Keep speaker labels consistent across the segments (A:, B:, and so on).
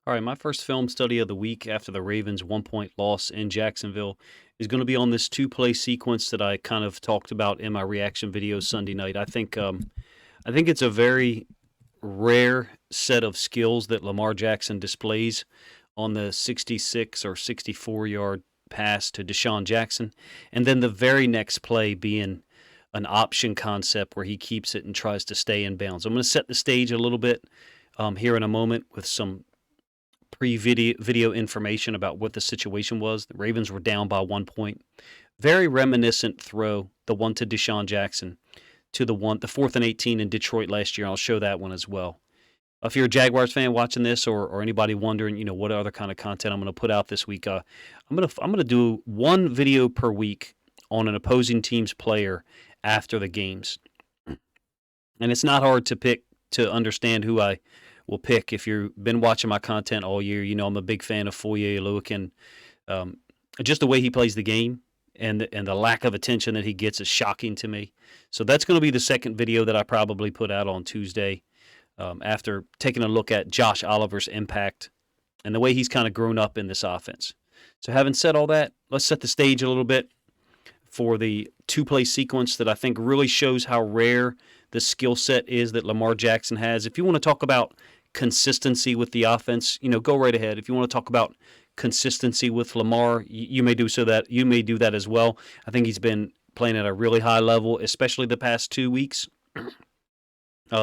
A: All right, my first film study of the week after the Ravens 1-point loss in Jacksonville is going to be on this two-play sequence that I kind of talked about in my reaction video Sunday night. I think it's a very rare set of skills that Lamar Jackson displays on the 66 or 64-yard pass to Deshaun Jackson, and then the very next play being an option concept where he keeps it and tries to stay in bounds. I'm going to set the stage a little bit here in a moment with some pre-video information about what the situation was. The Ravens were down by 1 point. Very reminiscent throw, the one to Deshaun Jackson, to the 4th and 18 in Detroit last year. I'll show that one as well. If you're a Jaguars fan watching this, or anybody wondering, what other kind of content I'm going to put out this week, I'm going to do one video per week on an opposing team's player after the games, and it's not hard to understand who I will pick. If you've been watching my content all year, I'm a big fan of Foye Oluokun. Just the way he plays the game and the lack of attention that he gets is shocking to me. So that's going to be the second video that I probably put out on Tuesday after taking a look at Josh Oliver's impact and the way he's kind of grown up in this offense. So having said all that, let's set the stage a little bit for the two-play sequence that I think really shows how rare the skill set is that Lamar Jackson has. If you want to talk about consistency with the offense, go right ahead. If you want to talk about consistency with Lamar, you may do that as well. I think he's been playing at a really high level, especially the past 2 weeks.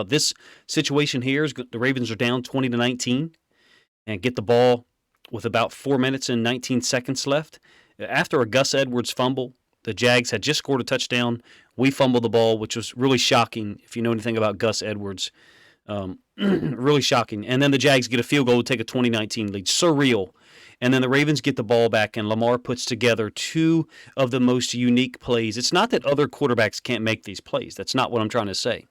A: This situation here is the Ravens are down 20-19 and get the ball with about 4 minutes and 19 seconds left. After a Gus Edwards fumble, the Jags had just scored a touchdown. We fumbled the ball, which was really shocking if you know anything about Gus Edwards. Really shocking. And then the Jags get a field goal to take a 2019 lead. Surreal. And then the Ravens get the ball back, and Lamar puts together two of the most unique plays. It's not that other quarterbacks can't make these plays. That's not what I'm trying to say.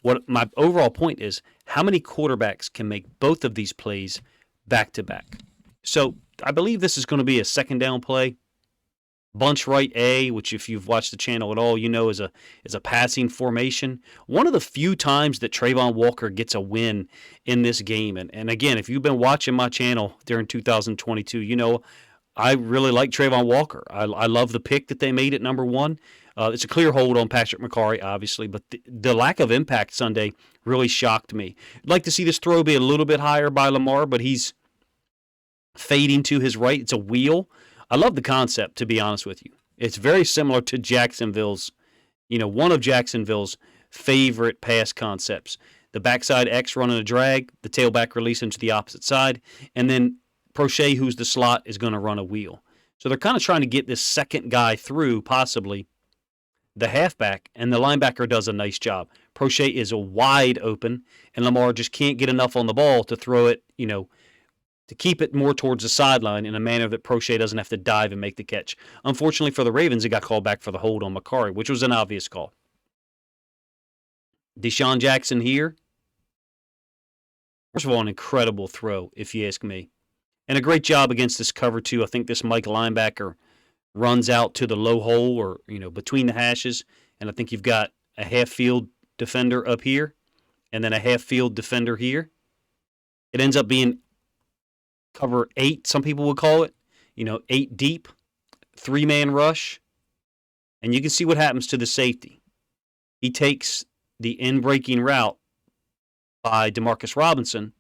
A: What my overall point is, how many quarterbacks can make both of these plays back-to-back? So I believe this is going to be a second down play. Bunch right A, which if you've watched the channel at all, is a passing formation. One of the few times that Trayvon Walker gets a win in this game. And again, if you've been watching my channel during 2022, I really like Trayvon Walker. I love the pick that they made at number 1. It's a clear hold on Patrick McCarry, obviously, but the lack of impact Sunday really shocked me. I'd like to see this throw be a little bit higher by Lamar, but he's fading to his right. It's a wheel. I love the concept, to be honest with you. It's very similar to Jacksonville's, one of Jacksonville's favorite pass concepts. The backside X running a drag, the tailback release into the opposite side, and then Prochet, who's the slot, is going to run a wheel. So they're kind of trying to get this second guy through, possibly, the halfback, and the linebacker does a nice job. Prochet is wide open, and Lamar just can't get enough on the ball to throw it, to keep it more towards the sideline in a manner that Prochet doesn't have to dive and make the catch. Unfortunately for the Ravens, it got called back for the hold on McCarry, which was an obvious call. Deshaun Jackson here. First of all, an incredible throw, if you ask me. And a great job against this cover, too. I think this Mike linebacker runs out to the low hole or, between the hashes. And I think you've got a half-field defender up here and then a half-field defender here. It ends up being cover 8, some people would call it, 8 deep, 3-man rush. And you can see what happens to the safety. He takes the in-breaking route by Demarcus Robinson.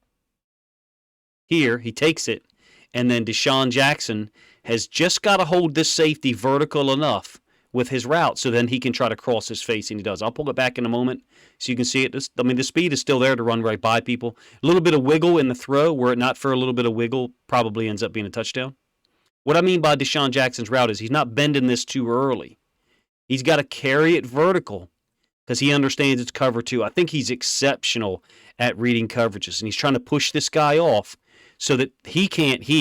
A: Here, he takes it, and then Deshaun Jackson has just got to hold this safety vertical enough with his route so then he can try to cross his face, and he does. I'll pull it back in a moment so you can see it. The speed is still there to run right by people. A little bit of wiggle in the throw. Were it not for a little bit of wiggle, probably ends up being a touchdown. What I mean by Deshaun Jackson's route is he's not bending this too early. He's got to carry it vertical because he understands it's cover 2. I think he's exceptional at reading coverages, and he's trying to push this guy off so that he,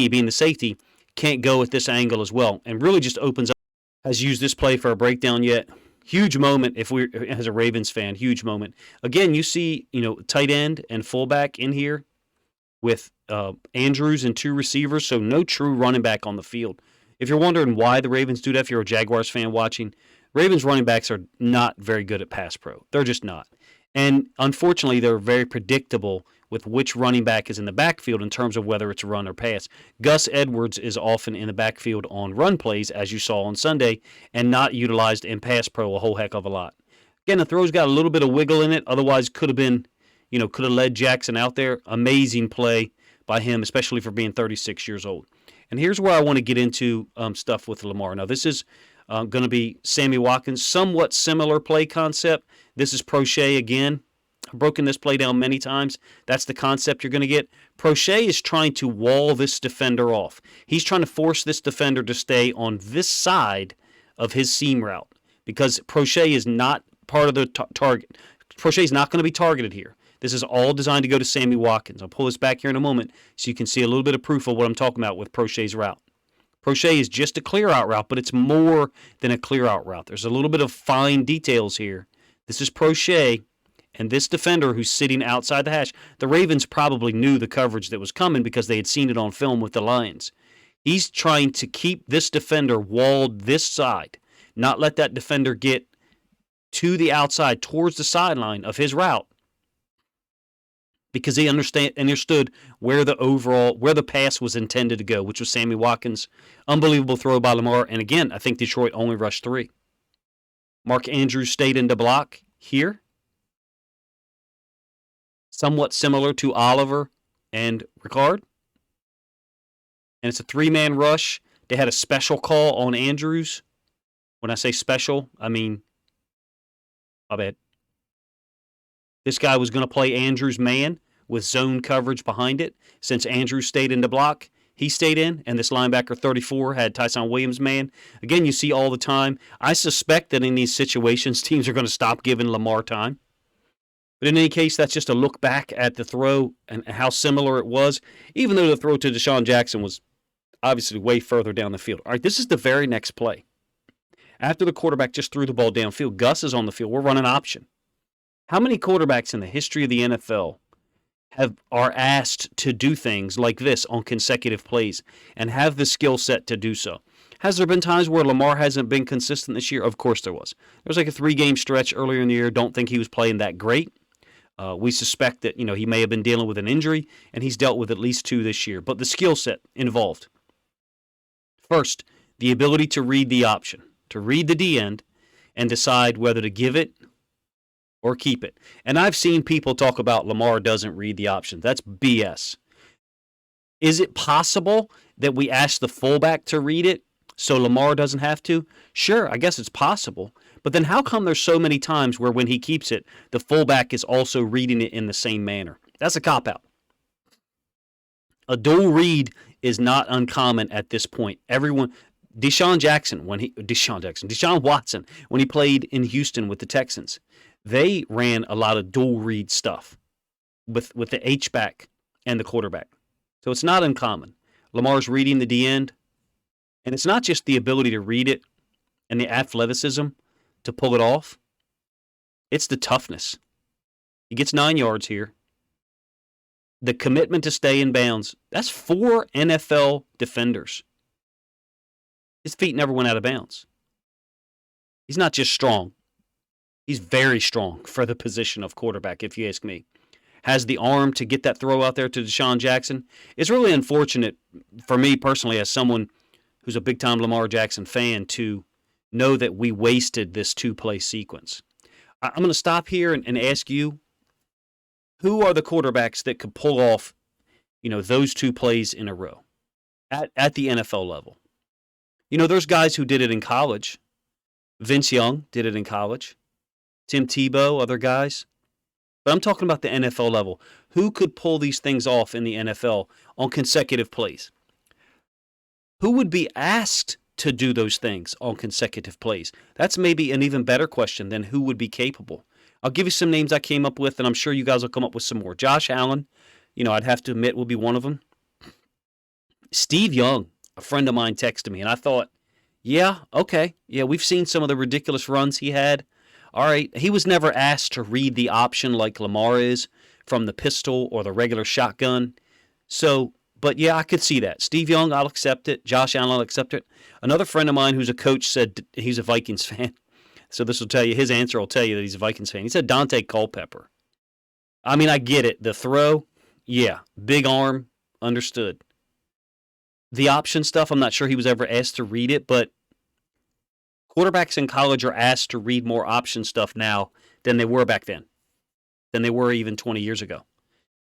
A: being the safety, can't go at this angle as well, and really just opens up. Has used this play for a breakdown yet. Huge moment as a Ravens fan, huge moment. Again, you see, tight end and fullback in here with Andrews and 2 receivers, so no true running back on the field. If you're wondering why the Ravens do that, if you're a Jaguars fan watching, Ravens running backs are not very good at pass pro. They're just not. And unfortunately, they're very predictable with which running back is in the backfield in terms of whether it's run or pass. Gus Edwards is often in the backfield on run plays, as you saw on Sunday, and not utilized in pass pro a whole heck of a lot. Again, the throw's got a little bit of wiggle in it. Otherwise, could have been, could have led Jackson out there. Amazing play by him, especially for being 36 years old. And here's where I want to get into stuff with Lamar. Now, this is going to be Sammy Watkins, somewhat similar play concept. This is Prochet again. I've broken this play down many times. That's the concept you're going to get. Prochet is trying to wall this defender off. He's trying to force this defender to stay on this side of his seam route because Prochet is not part of the target. Prochet is not going to be targeted here. This is all designed to go to Sammy Watkins. I'll pull this back here in a moment so you can see a little bit of proof of what I'm talking about with Prochet's route. Prochet is just a clear-out route, but it's more than a clear-out route. There's a little bit of fine details here. This is Prochet and this defender who's sitting outside the hash. The Ravens probably knew the coverage that was coming because they had seen it on film with the Lions. He's trying to keep this defender walled this side, not let that defender get to the outside towards the sideline of his route, because he understood where the pass was intended to go, which was Sammy Watkins. Unbelievable throw by Lamar. And again, I think Detroit only rushed 3. Mark Andrews stayed in the block here. Somewhat similar to Oliver and Ricard. And it's a 3-man rush. They had a special call on Andrews. When I say special, I mean, my bad. This guy was going to play Andrews' man with zone coverage behind it. Since Andrews stayed in the block, he stayed in, and this linebacker 34 had Tyson Williams' man. Again, you see all the time. I suspect that in these situations, teams are going to stop giving Lamar time. But in any case, that's just a look back at the throw and how similar it was, even though the throw to Deshaun Jackson was obviously way further down the field. All right, this is the very next play. After the quarterback just threw the ball downfield, Gus is on the field. We're running option. How many quarterbacks in the history of the NFL are asked to do things like this on consecutive plays and have the skill set to do so? Has there been times where Lamar hasn't been consistent this year? Of course there was. There was like a 3-game stretch earlier in the year. Don't think he was playing that great. We suspect that he may have been dealing with an injury, and he's dealt with at least 2 this year. But the skill set involved. First, the ability to read the option, to read the D end and decide whether to give it or keep it. And I've seen people talk about Lamar doesn't read the option. That's BS. Is it possible that we ask the fullback to read it so Lamar doesn't have to? Sure, I guess it's possible. But then how come there's so many times where when he keeps it, the fullback is also reading it in the same manner? That's a cop-out. A dual read is not uncommon at this point. Deshaun Watson, when he played in Houston with the Texans, they ran a lot of dual read stuff with the H-back and the quarterback. So it's not uncommon. Lamar's reading the D end, and it's not just the ability to read it and the athleticism to pull it off. It's the toughness. He gets 9 yards here. The commitment to stay in bounds. That's 4 NFL defenders. His feet never went out of bounds. He's not just strong. He's very strong for the position of quarterback, if you ask me. Has the arm to get that throw out there to Deshaun Jackson. It's really unfortunate for me personally as someone who's a big-time Lamar Jackson fan to know that we wasted this 2-play sequence. I'm going to stop here and ask you, who are the quarterbacks that could pull off, those 2 plays in a row at the NFL level? There's guys who did it in college. Vince Young did it in college. Tim Tebow, other guys. But I'm talking about the NFL level. Who could pull these things off in the NFL on consecutive plays? Who would be asked to do those things on consecutive plays? That's maybe an even better question than who would be capable. I'll give you some names I came up with, and I'm sure you guys will come up with some more. Josh Allen, I'd have to admit, will be one of them. Steve Young, a friend of mine, texted me, and I thought, yeah, okay. Yeah, we've seen some of the ridiculous runs he had. All right, he was never asked to read the option like Lamar is from the pistol or the regular shotgun. So, but yeah, I could see that. Steve Young, I'll accept it. Josh Allen, I'll accept it. Another friend of mine who's a coach said he's a Vikings fan. So this will tell you, his answer will tell you that he's a Vikings fan. He said Dante Culpepper. I mean, I get it. The throw, Yeah, big arm, understood. The option stuff, I'm not sure he was ever asked to read it, but quarterbacks in college are asked to read more option stuff now than they were back then, than they were even 20 years ago.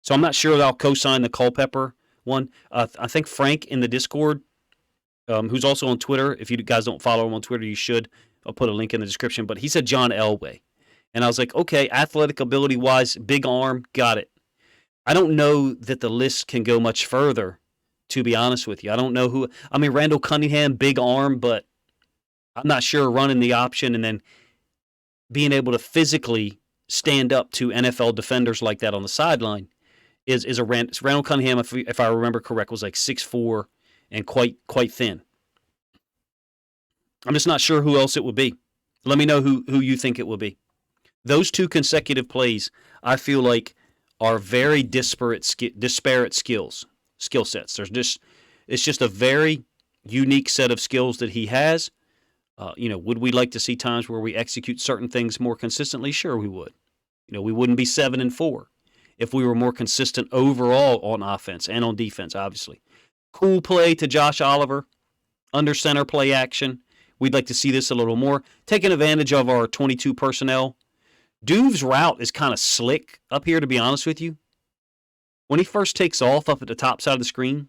A: So I'm not sure that I'll co-sign the Culpepper one. I think Frank in the Discord, who's also on Twitter. If you guys don't follow him on Twitter, you should. I'll put a link in the description. But he said John Elway. And I was like, okay, athletic ability wise, big arm, got it. I don't know that the list can go much further, to be honest with you. I don't know who. I mean, Randall Cunningham, big arm, but I'm not sure running the option and then being able to physically stand up to NFL defenders like that on the sideline is a Randall Cunningham, if I remember correct, was like 6'4" and quite thin. I'm just not sure who else it would be. Let me know who you think it will be. Those two consecutive plays, I feel like, are very disparate skill sets. It's just a very unique set of skills that he has. Would we like to see times where we execute certain things more consistently? Sure, we would. We wouldn't be 7-4 if we were more consistent overall on offense and on defense, obviously. Cool play to Josh Oliver, under center play action. We'd like to see this a little more. Taking advantage of our 22 personnel. Duve's route is kind of slick up here, to be honest with you. When he first takes off up at the top side of the screen,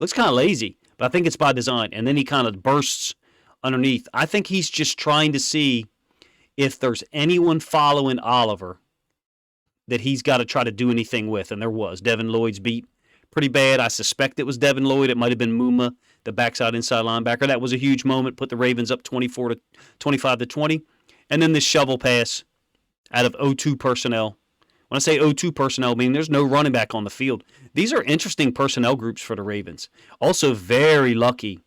A: looks kind of lazy, but I think it's by design. And then he kind of bursts underneath. I think he's just trying to see if there's anyone following Oliver that he's got to try to do anything with, and there was. Devin Lloyd's beat pretty bad. I suspect it was Devin Lloyd. It might have been Muma, the backside inside linebacker. That was a huge moment, put the Ravens up 25-20. And then this shovel pass out of 0-2 personnel. When I say 0-2 personnel, I mean there's no running back on the field. These are interesting personnel groups for the Ravens. Also very lucky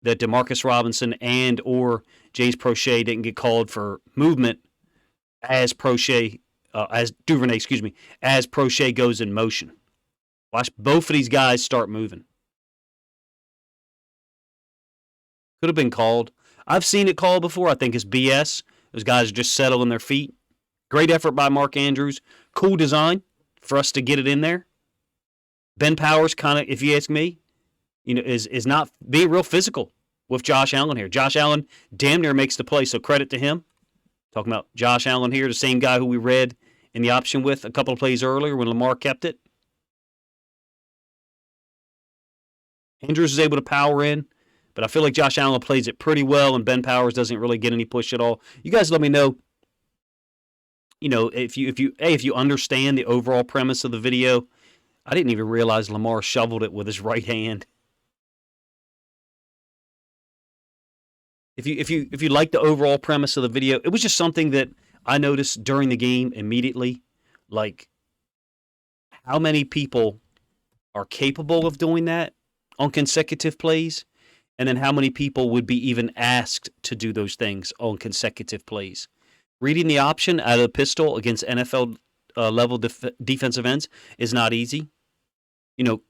A: that Demarcus Robinson and or James Prochet didn't get called for movement as Duvernay, as Prochet goes in motion. Watch both of these guys start moving. Could have been called. I've seen it called before. I think it's BS. Those guys just settle on their feet. Great effort by Mark Andrews. Cool design for us to get it in there. Ben Powers kind of, if you ask me, is not being real physical with Josh Allen here. Josh Allen damn near makes the play, so credit to him. Talking about Josh Allen here, the same guy who we read in the option with a couple of plays earlier when Lamar kept it. Andrews is able to power in, but I feel like Josh Allen plays it pretty well, and Ben Powers doesn't really get any push at all. You guys let me know, if you understand the overall premise of the video. I didn't even realize Lamar shoveled it with his right hand. If you like the overall premise of the video, it was just something that I noticed during the game immediately, like how many people are capable of doing that on consecutive plays, and then how many people would be even asked to do those things on consecutive plays. Reading the option out of the pistol against NFL level defensive ends is not easy.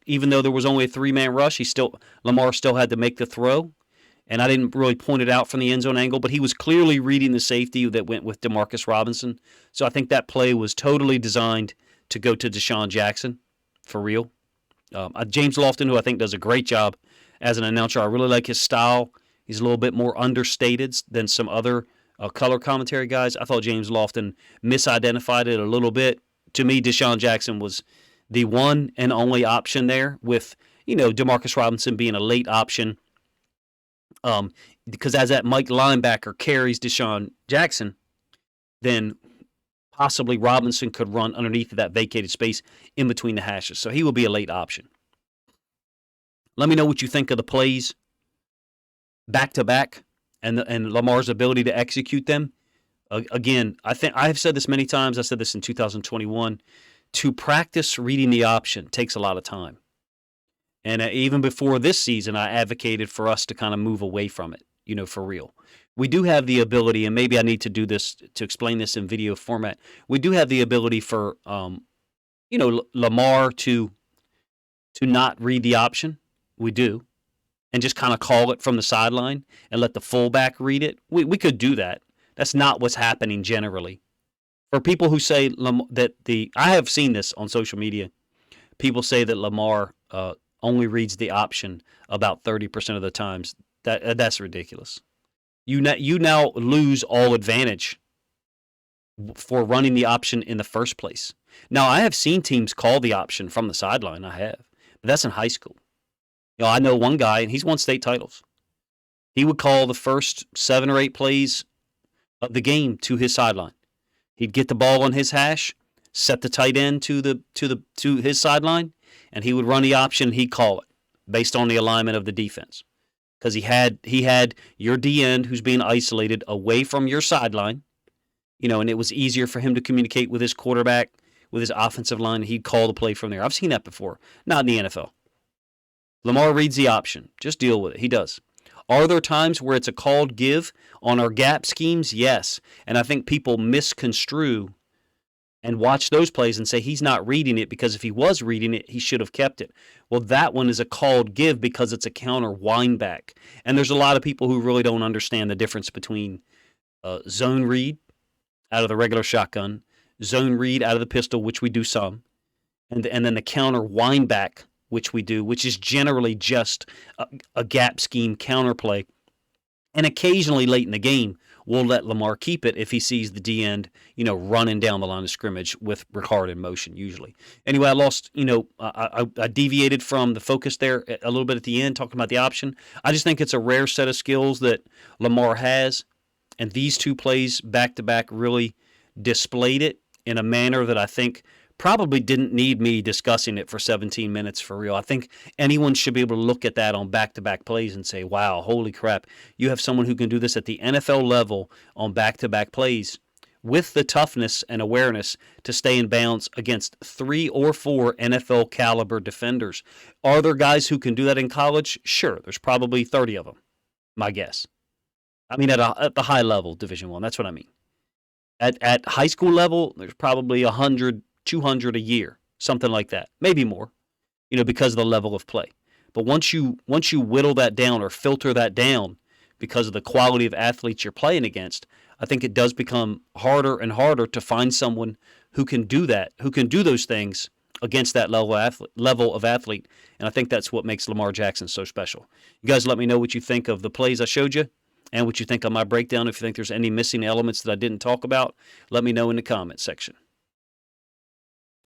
A: Even though there was only a 3-man rush, Lamar still had to make the throw. And I didn't really point it out from the end zone angle, but he was clearly reading the safety that went with Demarcus Robinson. So I think that play was totally designed to go to Deshaun Jackson, for real. James Lofton, who I think does a great job as an announcer, I really like his style. He's a little bit more understated than some other color commentary guys. I thought James Lofton misidentified it a little bit. To me, Deshaun Jackson was the one and only option there, with Demarcus Robinson being a late option. Because as that Mike linebacker carries Deshaun Jackson, then possibly Robinson could run underneath of that vacated space in between the hashes. So he will be a late option. Let me know what you think of the plays back to back and Lamar's ability to execute them. Again, I think I have said this many times. I said this in 2021. To practice reading the option takes a lot of time. And even before this season, I advocated for us to kind of move away from it, for real. We do have the ability, and maybe I need to do this to explain this in video format. We do have the ability for, Lamar to not read the option. We do. And just kind of call it from the sideline and let the fullback read it. We could do that. That's not what's happening generally. For people who say I have seen this on social media, people say that Lamar only reads the option about 30% of the times. That's ridiculous. You now lose all advantage for running the option in the first place. Now, I have seen teams call the option from the sideline. I have, but that's in high school. I know one guy, and he's won state titles. He would call the first 7 or 8 plays of the game to his sideline. He'd get the ball on his hash, set the tight end to his sideline, and he would run the option. He'd call it based on the alignment of the defense, because he had your D end who's being isolated away from your sideline, and it was easier for him to communicate with his quarterback, with his offensive line. He'd call the play from there. I've seen that before, not in the NFL. Lamar reads the option. Just deal with it. He does. Are there times where it's a called give on our gap schemes? Yes. And I think people misconstrue and watch those plays and say he's not reading it, because if he was reading it, he should have kept it. Well, that one is a called give because it's a counter wind back. And there's a lot of people who really don't understand the difference between zone read out of the regular shotgun, zone read out of the pistol, which we do some, and then the counter wind back, which we do, which is generally just a gap scheme counterplay. And occasionally late in the game, we'll let Lamar keep it if he sees the D end, running down the line of scrimmage with Ricard in motion, usually. Anyway, I lost, I deviated from the focus there a little bit at the end, talking about the option. I just think it's a rare set of skills that Lamar has, and these 2 plays back-to-back really displayed it in a manner that I think probably didn't need me discussing it for 17 minutes for real. I think anyone should be able to look at that on back-to-back plays and say, wow, holy crap, you have someone who can do this at the NFL level on back-to-back plays with the toughness and awareness to stay in bounds against 3 or 4 NFL caliber defenders. Are there guys who can do that in college? Sure, there's probably 30 of them, my guess. I mean, at the high level, Division I, that's what I mean. At high school level, there's probably 100, 200 a year, something like that, maybe more, because of the level of play. But once you whittle that down or filter that down because of the quality of athletes you're playing against, I think it does become harder and harder to find someone who can do that, who can do those things against that level of athlete. And I think that's what makes Lamar Jackson so special. You guys let me know what you think of the plays I showed you and what you think of my breakdown. If you think there's any missing elements that I didn't talk about, let me know in the comments section.